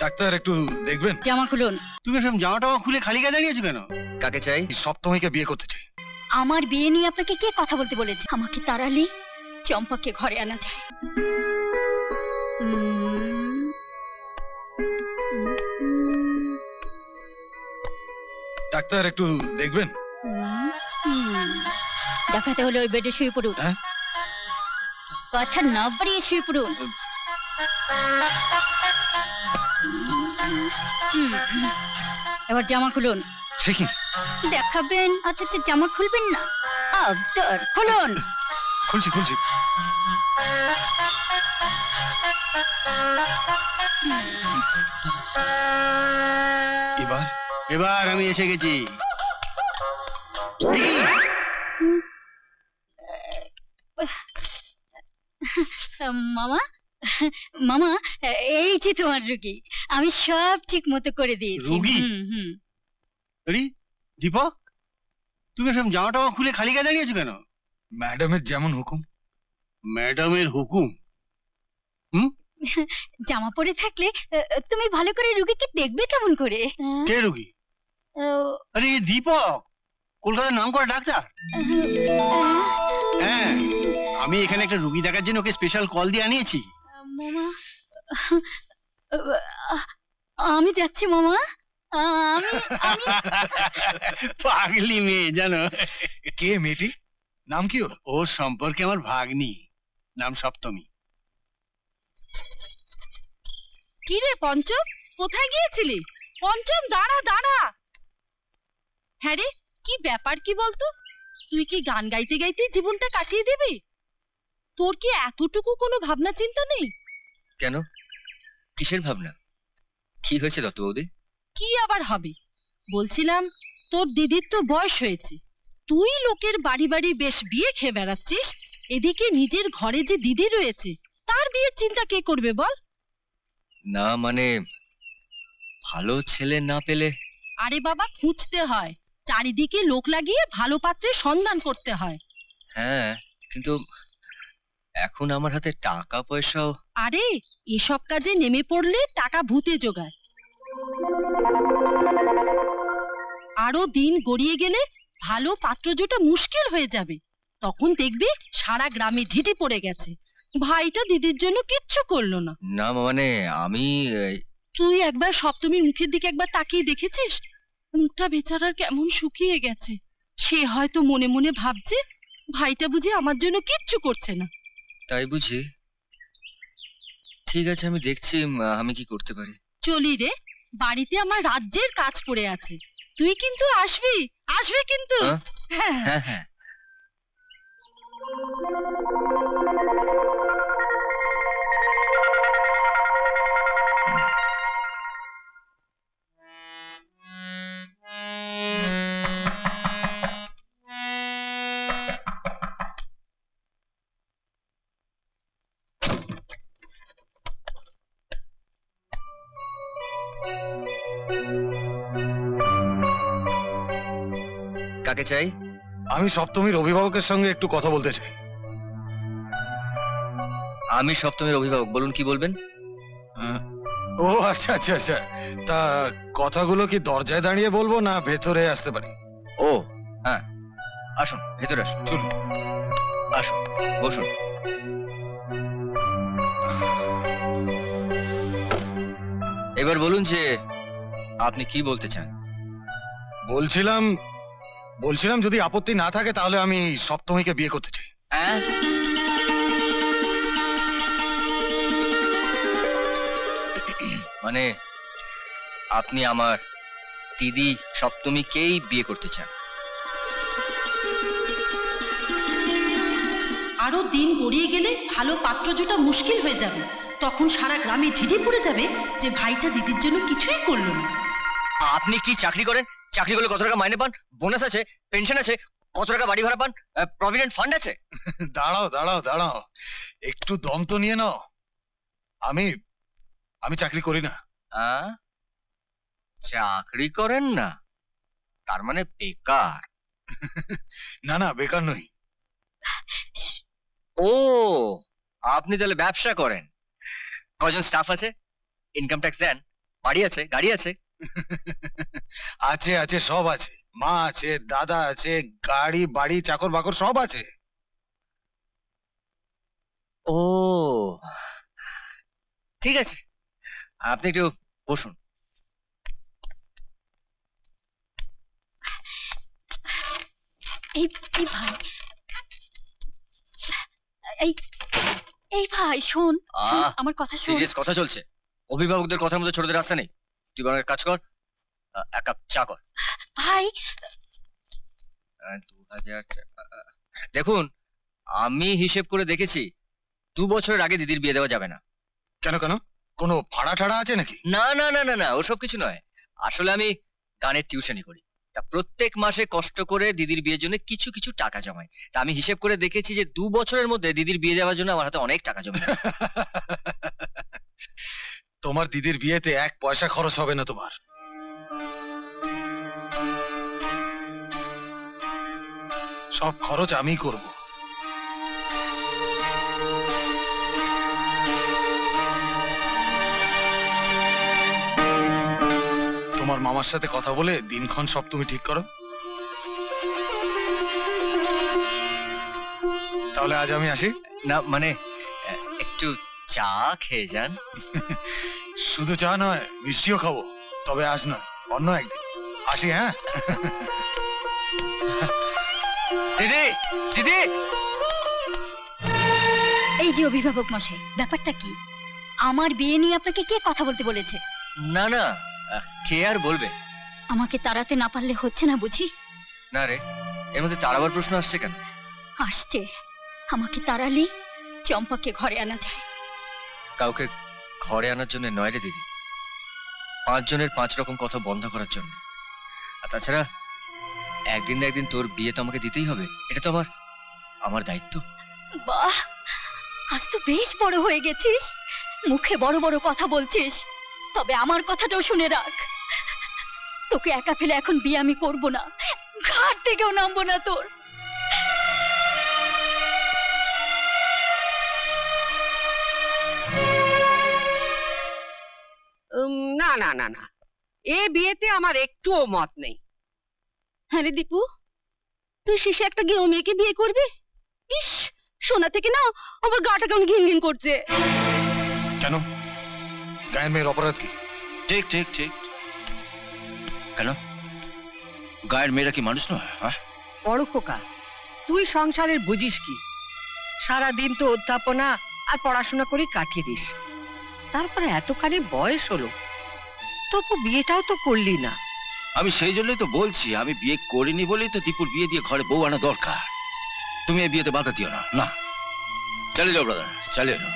Doctor একটু দেখবেন। জামা খুলুন। তুমি সব জামা টামা খুলে খালি গায়ে দাঁড়িয়েছো কেন? কাকে চাই? সপ্তমীকে বিয়ে করতে চাই। আমার বিয়ে নিয়ে আপনাকে কে কথা বলতে বলেছে? আমাকে তাড়ালে চম্পাকে ঘরে আনা যায়। ডাক্তার একটু দেখবেন। দেখাতে হলে ওই বেডে শুয়ে পড়ুন। কথা না বাড়িয়ে শুয়ে পড়ুন। এবার জামা খুলুন। সে কি দেখাবেন অথচ জামা খুলবেন না? আবদার খুলুন। খুলছি খুলছি। এবার এবার আমি এসে গেছি। মামা মামা, এই যে তোমার রুগী। আমি সব ঠিক মতো করে দিয়েছি। রুগী? আরে দীপক, তুমি সব জামা টামা খুলে খালি গায়ে দাঁড়িয়েছো কেন? ম্যাডামের যেমন হুকুম। ম্যাডামের হুকুম? জামা পরে থাকলে তুমি ভালো করে রুগীকে দেখবে কেমন করে? কে রুগী? আরে দীপক, কলকাতার নাম করা ডাক্তার। হ্যাঁ, আমি এখানে একটা রুগী দেখার জন্য ওকে স্পেশাল কল দিয়ে আনিয়েছি। মামা, আমি যাচ্ছি মামা। আমি পাগলি মেয়ে জানো। কে মেয়েটি? নাম কি ওর? ওর সম্পর্কে আমার ভাগ্নি, নাম সপ্তমী। কি রে পঞ্চম, কোথায় গিয়েছিলি? পঞ্চম দাঁড়া দাঁড়া। হ্যাঁ রে, কি ব্যাপার কি বলতো? তুই কি গান গাইতে গাইতে জীবনটা কাটিয়ে দিবি? তোর কি এতটুকু কোনো ভাবনা চিন্তা নেই? কেন, কিসের ভাবনা? কি হয়েছে দত্ত বৌদি? কি আবার হবে, বলছিলাম তোর দিদির তো বয়স হয়েছে। তুই লোকের বাড়ি বাড়ি বেশ বিয়ে খেয়ে বেড়াচ্ছিস, এদিকে নিজের ঘরে যে দিদি রয়েছে তার বিয়ের চিন্তা কে করবে বল? না মানে, ভালো ছেলে না পেলে? আরে বাবা, খুঁজতে হয়, চারিদিকে লোক লাগিয়ে ভালো পাত্রের সন্ধান করতে হয়। হ্যাঁ, কিন্তু এখন আমার হাতে টাকা পয়সাও। আরে এসব কাজে নেমে পড়লে টাকা ভূতে জোগায়। আরো দিন গড়িয়ে গেলে ভালো পাত্র জোটা মুশকিল হয়ে যাবে। তখন দেখবি সারা গ্রামে ঢিটি পড়ে গেছে, ভাইটা দিদির জন্য কিচ্ছু করলো না। না মানে আমি তুই একবার সপ্তমীর মুখের দিকে একবার তাকিয়ে দেখেছিস? মুখটা বেচারার কেমন শুকিয়ে গেছে। সে হয়তো মনে মনে ভাবছে ভাইটা বুঝি আমার জন্য কিচ্ছু করছে না। তাই বুঝি? ঠিক আছে, আমি দেখছি আমি কি করতে পারি। চলি রে, বাড়িতে আমার রাজ্যের কাজ পড়ে আছে। তুই কিন্তু আসবি, আসবি কিন্তু। হ্যাঁ হ্যাঁ হ্যাঁ। কাকে চাই? আমি সপ্তমীর অভিভাবকের সঙ্গে একটু কথা বলতে চাই। আমি সপ্তমীর অভিভাবক, বলুন কি বলবেন? ও আচ্ছা আচ্ছা আচ্ছা, তা কথাগুলো কি দরজায় দাঁড়িয়ে বলবো না ভেতরে আসতে পারি? ও হ্যাঁ, আসুন ভেতরে আসুন। চলুন আসুন, বসুন। এবার বলুন যে আপনি কি বলতে চান। বলছিলাম যদি আপত্তি না থাকে তাহলে আমি সপ্তমীকে বিয়ে করতে চাই। মানে আপনি আমার দিদি সপ্তমীকেই বিয়ে করতে চান? আরো দিন গড়িয়ে গেলে ভালো পাত্র জোটা মুশকিল হয়ে যাবে। তখন সারা গ্রামে ঢিঢি পড়ে যাবে যে ভাইটা দিদির জন্য কিছুই করলো না। আপনি কি চাকরি করেন? চাকরি করলে কত টাকা মাইনে পান? বোনাস আছে, পেনশন আছে, কত টাকা বাড়ি ভাড়া পান, প্রভিডেন্ট ফান্ড আছে? দাঁড়াও দাঁড়াও দাঁড়াও, একটু দম তো নিয়ে নাও। আমি চাকরি করি না। চাকরি করেন না? তার মানে বেকার? না না, বেকার নই। ও, আপনি তাহলে ব্যবসা করেন? কজন স্টাফ আছে? ইনকাম ট্যাক্স দেন? বাড়ি আছে, গাড়ি আছে। আছে আছে, সব আছে। মা আছে, দাদা আছে, গাড়ি বাড়ি চাকর বাকর সব আছে। ও ঠিক আছে, আপনি একটু বসুন। এই এই ভাই, এই এই ভাই শোন, শোন, আহ, আমার কথা শোন। সিরিয়াস কথা চলছে। অভিভাবকদের কথার মধ্যে ছোটদের রাস্তা নেই। তুই বরং এক কাজ কর, এক কাপ চা কর। ভাই 2000 দেখুন, আমি হিসেব করে দেখেছি 2 বছরের আগে দিদির বিয়ে দেওয়া যাবে না। কেন কেন, কোনো ভাড়া ঠাড়া আছে নাকি? না না না না না, ওসব কিছু নয়। আসলে আমি গানের টিউশনই করি, তা প্রত্যেক মাসে কষ্ট করে দিদির বিয়ের জন্য কিছু কিছু টাকা জমাই। তা আমি হিসেব করে দেখেছি যে 2 বছরের মধ্যে দিদির বিয়ে দেওয়ার জন্য আমার হাতে অনেক টাকা জমে যাবে। তোমার দিদির বিয়েতে 1 পয়সা খরচ হবে না তোমার। সব খরচ আমি করব। তোমার মামার সাথে কথা বলে দিনক্ষণ সব তুমি ঠিক করো। তাহলে আজ আমি আসি। না মানে একটু চা খেয়ে যান। শুধু চা নয়, মিষ্টিও খাবো, তবে আজ নয়, অন্য একদিন আসি। হ্যাঁ দিদি, দিদি। এই যে অভিভাবক মশাই, ব্যাপারটা কি? আমার বিয়ে নিয়ে আপনাকে কে কথা বলতে বলেছে? না না, কে আর বলবে? আমাকে তাড়াতে না পারলে হচ্ছে না বুঝি? না রে, এর মধ্যে তাড়াবার প্রশ্ন আসছে কেন? আসছে, আমাকে তাড়ালেই চম্পাকে ঘরে আনা যায়। কাউকে ঘরে আনার জন্য নয় রে দিদি, 5 জনের 5 রকম কথা বন্ধ করার জন্য। আর তাছাড়া একদিন না একদিন তোর বিয়ে তো আমাকে দিতেই হবে, এটা তো আমার দায়িত্ব। বাহ, আজ তো বেশ বড় হয়ে গেছিস, মুখে বড় বড় কথা বলছিস। তবে আমার কথাটাও শুনে রাখ, তোকে একা ফেলে এখন বিয়ে আমি করব না, ঘাট থেকেও নামবো না তোর। না না না না, এ বিয়েতে আমার একটুও মত নেই। হ্যাঁ রে দীপু, তুই শেষে একটা গেও মেয়েকে বিয়ে করবি? ইস, শোনা থেকে না আমার গাটা কেমন ঘিন ঘিন করছে। কেন, গায়ের মেয়ের অপরাধ কি? ঠিক ঠিক ঠিক। কেন, গায়ের মেয়েরা কি মানুষ নয়? হ্যাঁ, বড় খোকা, তুই সংসারের বুঝিস কি? সারাদিন তো অধ্যাপনা আর পড়াশোনা করে কাটিয়ে দিস, তারপরে এতখানি বয়স হলো, তবু বিয়েটাও তো করলি না। আমি সেই জন্যই তো বলছি, আমি বিয়ে করিনি বলেই তো দীপুর বিয়ে দিয়ে ঘরে বউ আনা দরকার। তুমি এই বিয়েতে বাধা দিও না। না, চলে যাও ব্রাদার, চলে যাও।